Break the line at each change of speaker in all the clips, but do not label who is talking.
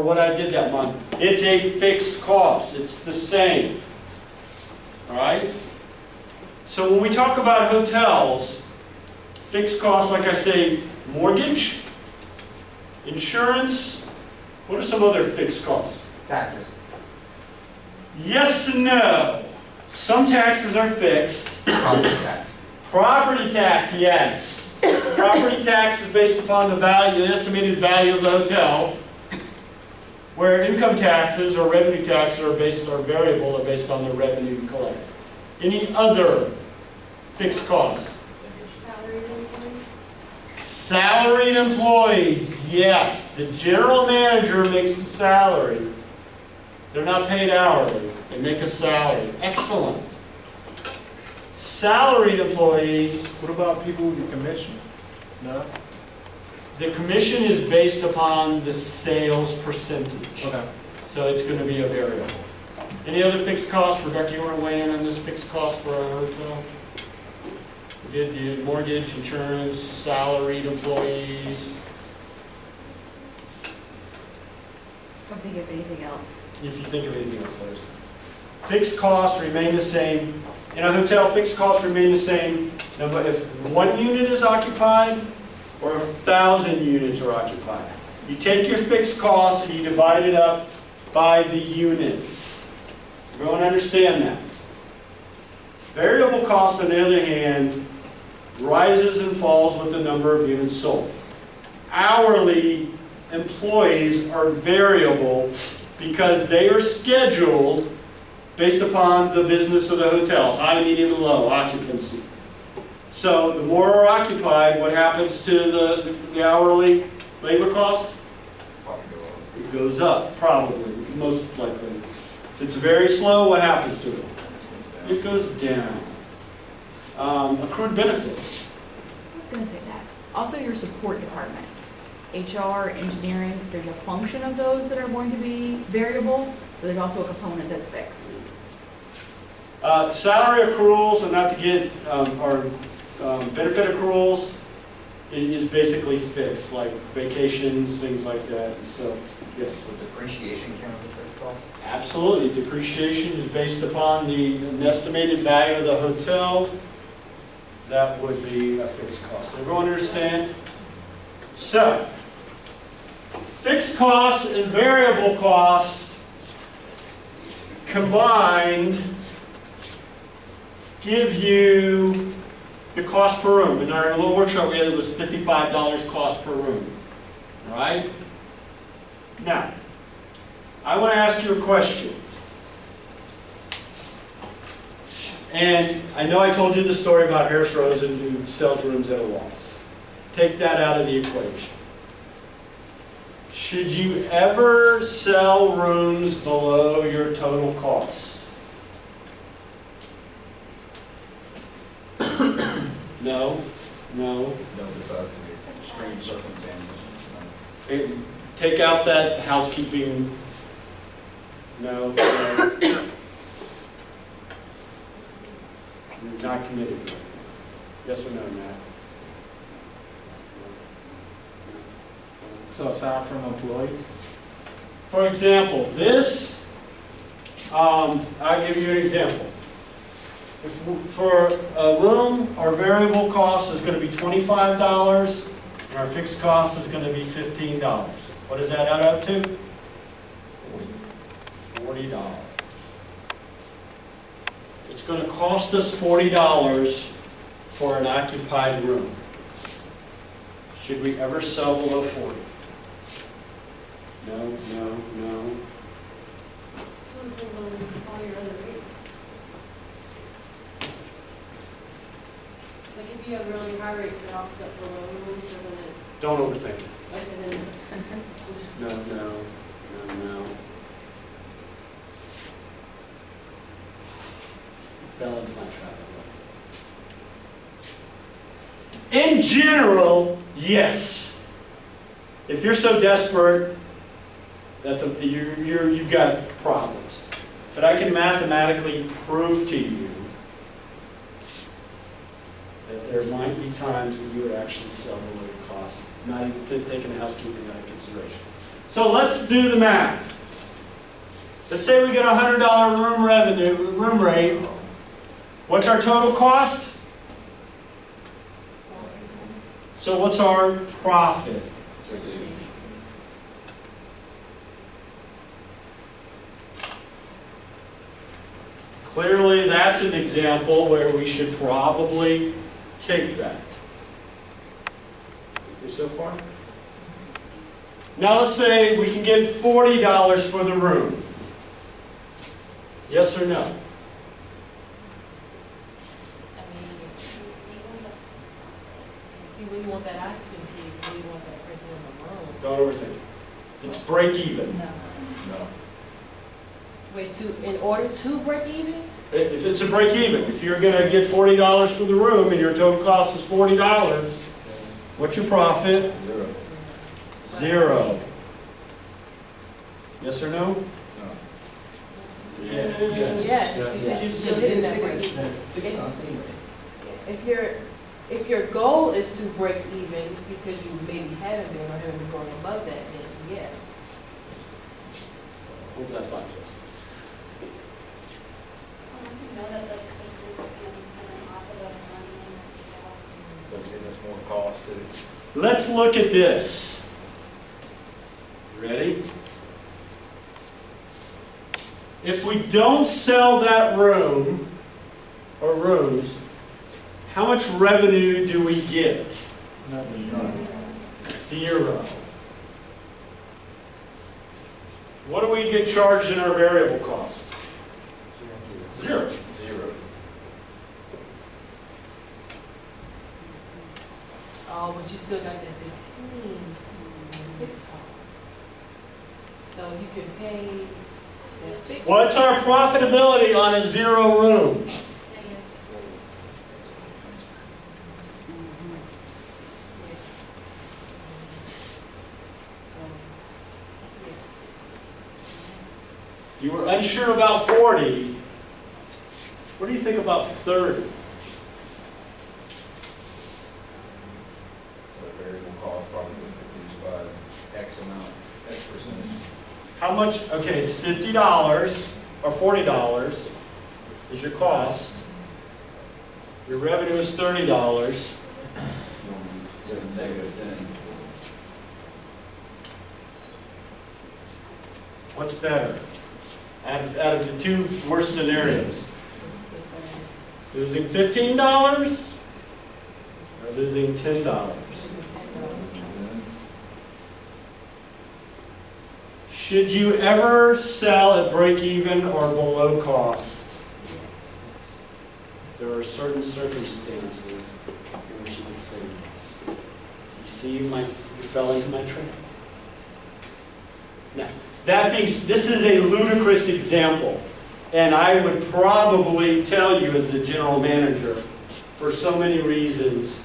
what I did that month. It's a fixed cost. It's the same. All right? So when we talk about hotels, fixed costs, like I say, mortgage, insurance, what are some other fixed costs?
Taxes.
Yes and no. Some taxes are fixed.
Property tax.
Property tax, yes. Property tax is based upon the value, the estimated value of the hotel, where income taxes or revenue taxes are variable, are based on the revenue you collect. Any other fixed costs? Salaried employees, yes. The general manager makes a salary. They're not paid hourly. They make a salary. Excellent. Salaried employees,
What about people who get commission? No?
the commission is based upon the sales percentage.
Okay.
So it's going to be a variable. Any other fixed costs? Rebecca, you want to weigh in on this fixed cost for a hotel? We did the mortgage, insurance, salaried employees.
Don't think of anything else.
If you think of anything else first. Fixed costs remain the same. In a hotel, fixed costs remain the same. Now, but if 1 unit is occupied or 1,000 units are occupied, you take your fixed costs and you divide it up by the units. Everyone understand that? Variable cost, on the other hand, rises and falls with the number of units sold. Hourly employees are variable because they are scheduled based upon the business of the hotel, high, medium, and low occupancy. So the more are occupied, what happens to the hourly labor cost? It goes up, probably, most likely. If it's very slow, what happens to it? It goes down. Accrued benefits.
I was going to say that. Also your support departments, HR, engineering, there's a function of those that are going to be variable, but there's also a component that's fixed.
Salary accruals, and not to get, our benefit accruals, it is basically fixed, like vacations, things like that. And so, yes.
Would depreciation count as a fixed cost?
Absolutely. Depreciation is based upon an estimated value of the hotel. That would be a fixed cost. Everyone understand? So, fixed costs and variable costs combined give you the cost per room. In our little workshop we had, it was $55 cost per room. All right? Now, I want to ask you a question. And I know I told you the story about Harris Rosen who sells rooms at a loss. Take that out of the equation. Should you ever sell rooms below your total cost? No, no.
No, besides the extreme circumstances.
Take out that housekeeping. No, no. You're not committed. Yes or no, Matt?
So aside from employees?
For example, this, I'll give you an example. If, for a room, our variable cost is going to be $25, and our fixed cost is going to be $15. What does that add up to? $40. It's going to cost us $40 for an occupied room. Should we ever sell below 40? No, no, no.
So it goes on all your other rates. Like if you have really high rates that offset the low ones, doesn't it?
Don't overthink it.
Like and then.
No, no, no, no. Fell into my trap. In general, yes. If you're so desperate, you've got problems. But I can mathematically prove to you that there might be times that you would actually sell below your cost, not even taking the housekeeping out of consideration. So let's do the math. Let's say we get a $100 room rate. What's our total cost? So what's our profit?
60.
Clearly, that's an example where we should probably take that. Okay, so far? Now let's say we can get $40 for the room. Yes or no?
I mean,
You really want that occupancy, you really want that person in the room.
Don't overthink it. It's break even.
No.
Wait, in order to break even?
If it's a break even, if you're gonna get $40 for the room and your total cost is $40, what's your profit?
0.
0. Yes or no?
No.
Yes.
Yes, because you're still hitting that break even. If your goal is to break even because you maybe haven't been or haven't been going above that, then yes.
Hold that thought, Justice.
unless you know that like the group is spending lots of money and,
Let's see, there's more cost to it.
Let's look at this. Ready? If we don't sell that room or rooms, how much revenue do we get?
Nothing.
0. What do we get charged in our variable cost? 0.
0.
Oh, but you still got that 15 fixed cost. So you can pay that fixed.
What's our profitability on a 0 room?
negative.
You were unsure about 40. What do you think about 30?
So the variable cost probably was reduced by X amount, X percentage.
How much? Okay, it's $50 or $40 is your cost. Your revenue is $30.
-10.
What's better? Out of the two worst scenarios, losing $15 or losing $10? Should you ever sell at break even or below cost? There are certain circumstances in which you would say yes. You see, you fell into my trap. Now, this is a ludicrous example, and I would probably tell you as a general manager, for so many reasons,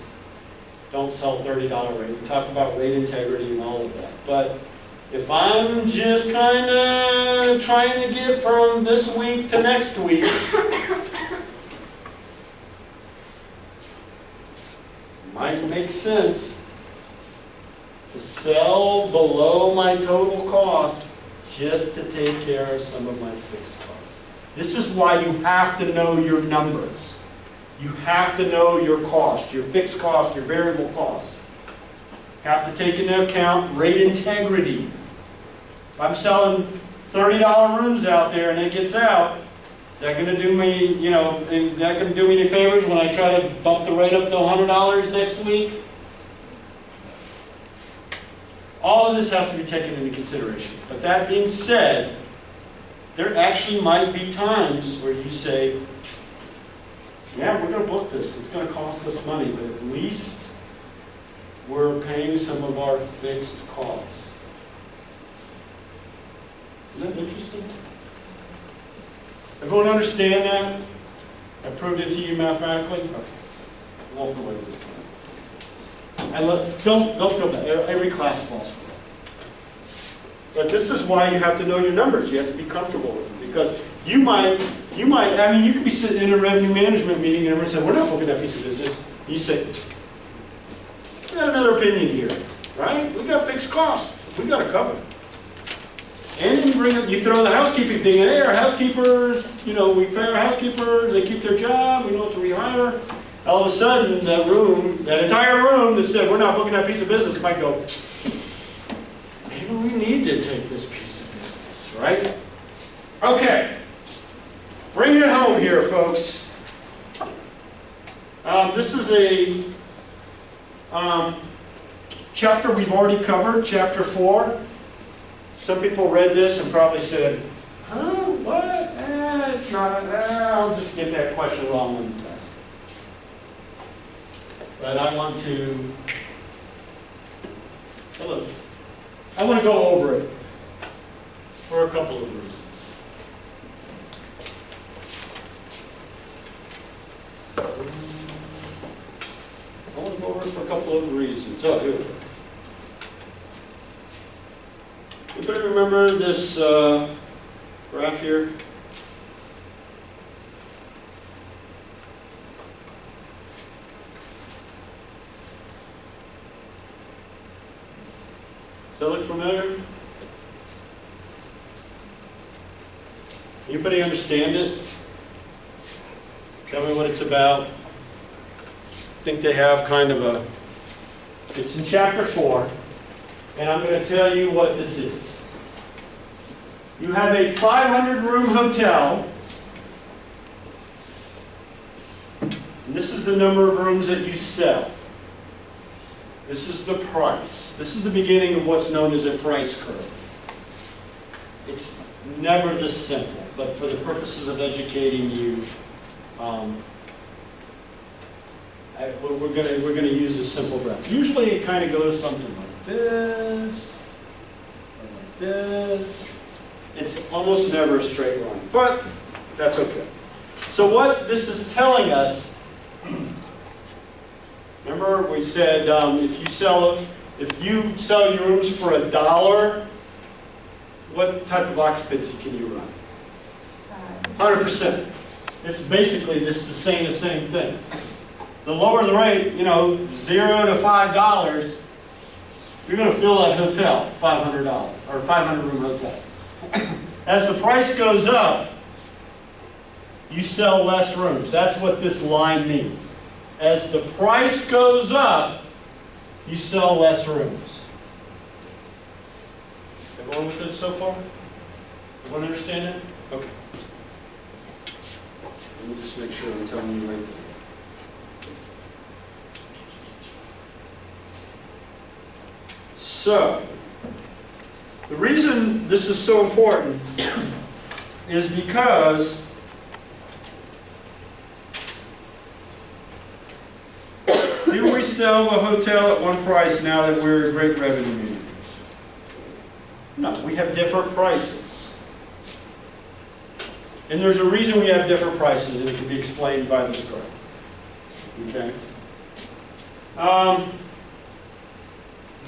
don't sell $30 rate. We talked about rate integrity and all of that, but if I'm just kind of trying to get from this week to next week, might make sense to sell below my total cost just to take care of some of my fixed costs. This is why you have to know your numbers. You have to know your cost, your fixed cost, your variable cost. You have to take into account rate integrity. If I'm selling $30 rooms out there and it gets out, is that going to do me, is that going to do me any favors when I try to bump the rate up to $100 next week? All of this has to be taken into consideration. But that being said, there actually might be times where you say, yeah, we're going to book this. It's going to cost us money, but at least we're paying some of our fixed costs. Isn't that interesting? Everyone understand that? I proved it to you mathematically? Okay. Won't go over this time. Don't feel bad. Every class falls for that. But this is why you have to know your numbers. You have to be comfortable with them. Because you could be sitting in a revenue management meeting and everyone said, we're not booking that piece of business. You say, we got another opinion here, right? We got fixed costs. We got to cover it. you throw the housekeeping thing in, hey, our housekeepers, we pay our housekeepers, they keep their job, we don't have to rehire. All of a sudden, that entire room that said, we're not booking that piece of business, might go, maybe we need to take this piece of business, right? Okay. Bring it home here, folks. This is a chapter we've already covered, chapter 4. Some people read this and probably said, huh, what? It's not, I'll just get that question wrong on the test. But I want to go over it for a couple of reasons. I want to go over it for a couple of reasons. Oh, here we go. Anybody remember this graph here? Does that look familiar? Anybody understand it? Tell me what it's about. I think they have kind of it's in chapter 4, and I'm going to tell you what this is. You have a 500-room hotel, and this is the number of rooms that you sell. This is the price. This is the beginning of what's known as a price curve. It's never this simple, but for the purposes of educating you, we're going to use a simple graph. Usually it kind of goes something like this, and like this. It's almost never a straight line, but that's okay. So what this is telling us, remember we said if you sell your rooms for $1, what type of occupancy can you run? 100%. It's basically the same thing. The lower the rate, $0 to $5, you're going to fill that hotel, $500 or 500-room hotel. As the price goes up, you sell less rooms. That's what this line means. As the price goes up, you sell less rooms. Everyone with this so far? Everyone understand it? Okay. Let me just make sure I'm telling you right thing. So, the reason this is so important is because do we sell the hotel at one price now that we're great revenue managers? No, we have different prices. And there's a reason we have different prices, and it can be explained by this graph. Okay?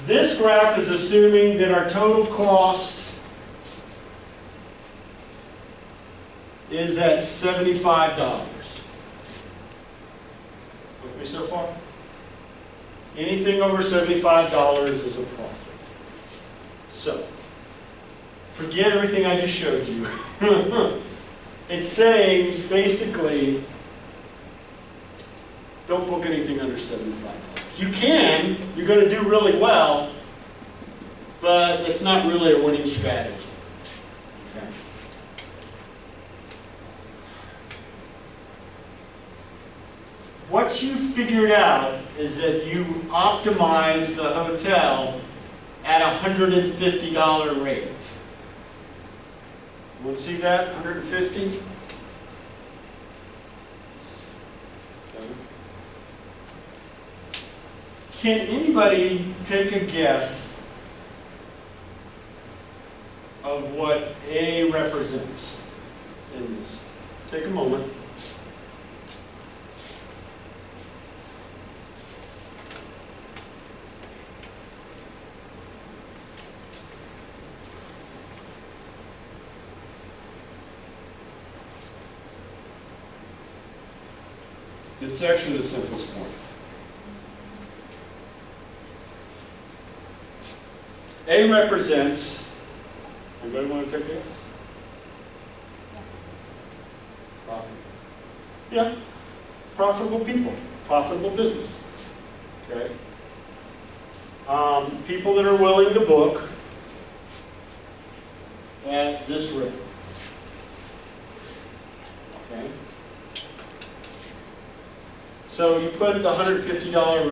This graph is assuming that our total cost is at $75. With me so far? Anything over $75 is a profit. So, forget everything I just showed you. It's saying, basically, don't book anything under $75. You can, you're going to do really well, but it's not really a winning strategy. Okay. What you figured out is that you optimize the hotel at a $150 rate. Want to see that? 150? Okay. Can anybody take a guess of what A represents in this? Take a moment. It's actually the simplest form. A represents, Anybody want to take this? Yeah, profitable people, profitable business, okay? People that are willing to book at this rate. Okay? So you put the $150